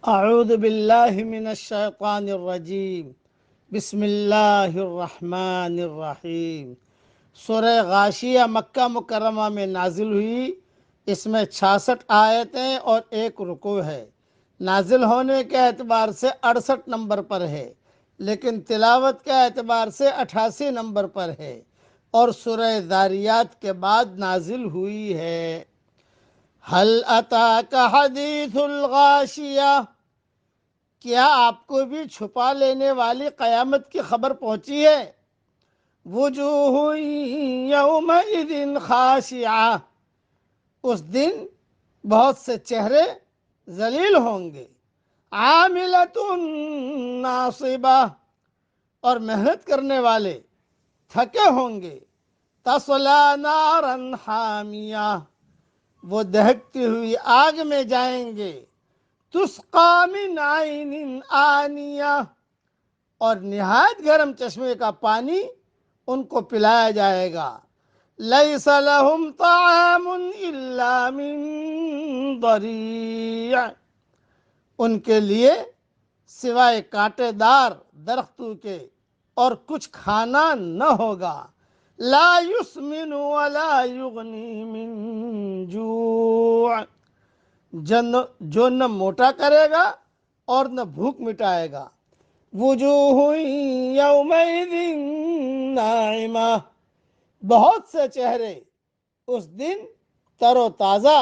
اعوذ باللہ من الشیطان الرجیم بسم اللہ الرحمن الرحیم۔ سورہ غاشیہ مکہ مکرمہ میں نازل ہوئی۔ اس میں 66 آیتیں اور ایک رکوع ہے۔ نازل ہونے کے اعتبار سے 68 نمبر پر ہے، لیکن تلاوت کے اعتبار سے 88 نمبر پر ہے، اور سورہ ذاریات کے بعد نازل ہوئی ہے۔ حل اتاک حدیث الغاشیہ، کیا آپ کو بھی چھپا لینے والی قیامت کی خبر پہنچی ہے؟ وجوہ یومئذ خاشعہ، اس دن بہت سے چہرے ذلیل ہوں گے۔ عاملۃ ناصبہ، اور محنت کرنے والے تھکے ہوں گے۔ تصلی نارا حامیہ، وہ دہکتی ہوئی آگ میں جائیں گے۔ تسقی من عین آنیہ، اور نہایت گرم چشمے کا پانی ان کو پلایا جائے گا۔ لیس لہم طعام الا من ضریع، ان کے لیے سوائے کانٹے دار درختوں کے اور کچھ کھانا نہ ہوگا۔ لا یسمن ولا یغنی من جوع، جو نہ موٹا کرے گا اور نہ بھوک مٹائے گا۔ وجوہ یومئذ ناعمہ، بہت سے چہرے اس دن تر و تازہ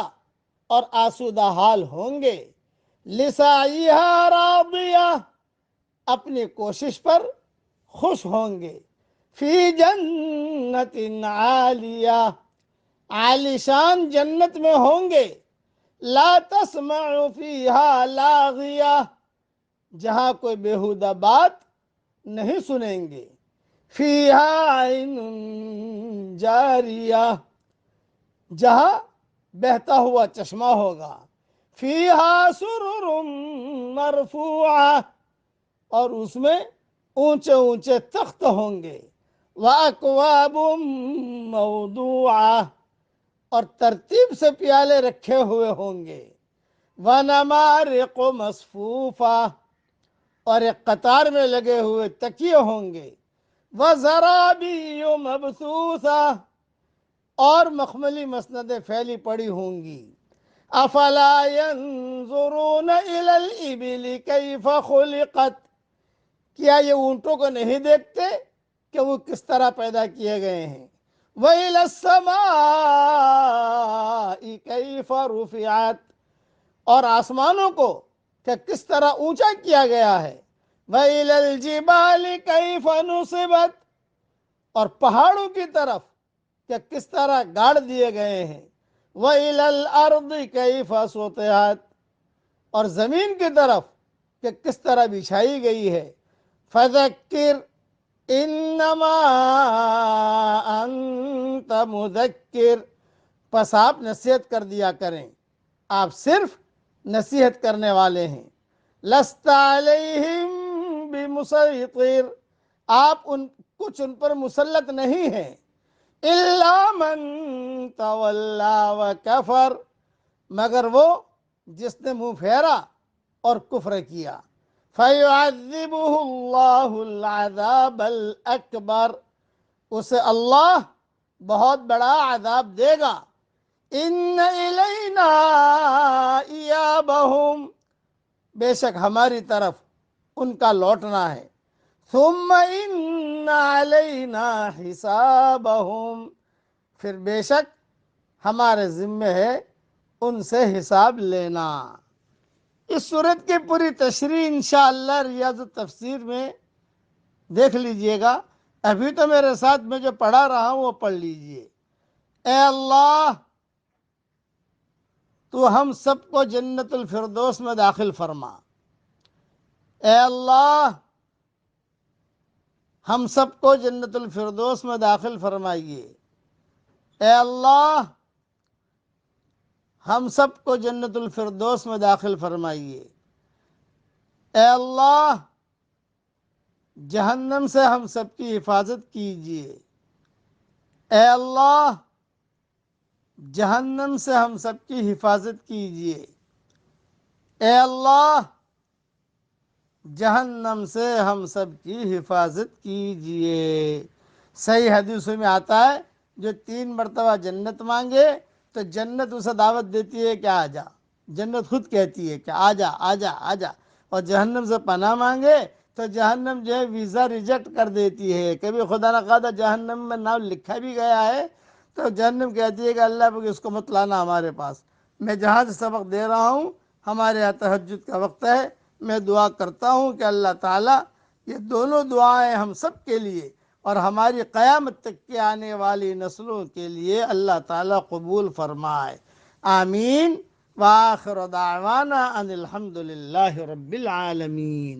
اور آسودہ حال ہوں گے۔ لسعیہا راضیہ، اپنی کوشش پر خوش ہوں گے۔ فی جنت عالیہ، عالی شان جنت میں ہوں گے۔ لا تسمع فیہا لاغیہ، جہاں کوئی بیہودہ بات نہیں سنیں گے۔ فیہا عین جاریہ، جہاں بہتا ہوا چشمہ ہوگا۔ فیہا سرر مرفوعہ، اور اس میں اونچے اونچے تخت ہوں گے۔ وَأَكْوَابٌ مَوْضُوعَةٌ، اور ترتیب سے پیالے رکھے ہوئے ہوں گے۔ وَنَمَارِقُ مَصْفُوفَةٌ، اور ایک قطار میں لگے ہوئے تکیے ہوں گے۔ وَزَرَابِيُّ مَبْثُوثَةٌ، اور مخملی مسندیں پھیلی پڑی ہوں گی۔ افلا ينظرون الى الابل کیف خلقت، کیا یہ اونٹوں کو نہیں دیکھتے کہ وہ کس طرح پیدا کیے گئے ہیں۔ وَإِلَى السَّمَاءِ كَيْفَ رُفِعَتْ، اور آسمانوں کو کہ کس طرح اونچا کیا گیا ہے۔ وَإِلَى الْجِبَالِ كَيْفَ نُصِبَتْ، اور پہاڑوں کی طرف کہ کس طرح گاڑ دیے گئے ہیں۔ وَإِلَى الْأَرْضِ كَيْفَ سُطِحَتْ، اور زمین کی طرف کہ کس طرح بچھائی گئی ہے۔ فَذَكِّرْ انما انت مذکر، پس آپ نصیحت کر دیا کریں، آپ صرف نصیحت کرنے والے ہیں۔ لست علیہم بمسیطر، آپ کچھ ان پر مسلط نہیں ہیں۔ الا من تولی وکفر، مگر وہ جس نے منہ پھیرا اور کفر کیا۔ فَيُعَذِّبُهُ اللَّهُ الْعَذَابَ الْأَكْبَرَ، اسے اللہ بہت بڑا عذاب دے گا۔ إِنَّ إِلَيْنَا إِيَابَهُمْ، بے شک ہماری طرف ان کا لوٹنا ہے۔ ثُمَّ إِنَّ عَلَيْنَا حِسَابَهُمْ، پھر بے شک ہمارے ذمہ ہے ان سے حساب لینا۔ اس صورت کی پوری تشریح انشاءاللہ ریاض التفسیر میں دیکھ لیجئے گا۔ ابھی تو میرے ساتھ میں جو پڑھا رہا ہوں وہ پڑھ لیجئے۔ اے اللہ، تو ہم سب کو جنت الفردوس میں داخل فرما۔ اے اللہ، ہم سب کو جنت الفردوس میں داخل فرمائیے۔ اے اللہ، ہم سب کو جنت الفردوس میں داخل فرمائیے۔ اے اللہ، جہنم سے ہم سب کی حفاظت کیجیے۔ اے اللہ، جہنم سے ہم سب کی حفاظت کیجیے۔ اے اللہ، جہنم سے ہم سب کی حفاظت کیجئے۔ صحیح حدیثوں میں آتا ہے جو 3 مرتبہ جنت مانگے تو جنت اسے دعوت دیتی ہے کہ آ جا، جنت خود کہتی ہے کہ آ جا آ جا آ جا، اور جہنم سے پناہ مانگے تو جہنم جو ہے ویزا ریجیکٹ کر دیتی ہے۔ کبھی خدا نخواستہ جہنم میں نام لکھا بھی گیا ہے تو جہنم کہتی ہے کہ اللہ پاک اس کو مت لانا ہمارے پاس، میں جہاں سے سبق دے رہا ہوں ہمارے یہاں تہجد کا وقت ہے، میں دعا کرتا ہوں کہ اللہ تعالیٰ یہ دونوں دعائیں ہم سب کے لیے اور ہماری قیامت تک کے آنے والی نسلوں کے لیے اللہ تعالیٰ قبول فرمائے، آمین۔ وآخر دعوانا ان الحمد للہ رب العالمین۔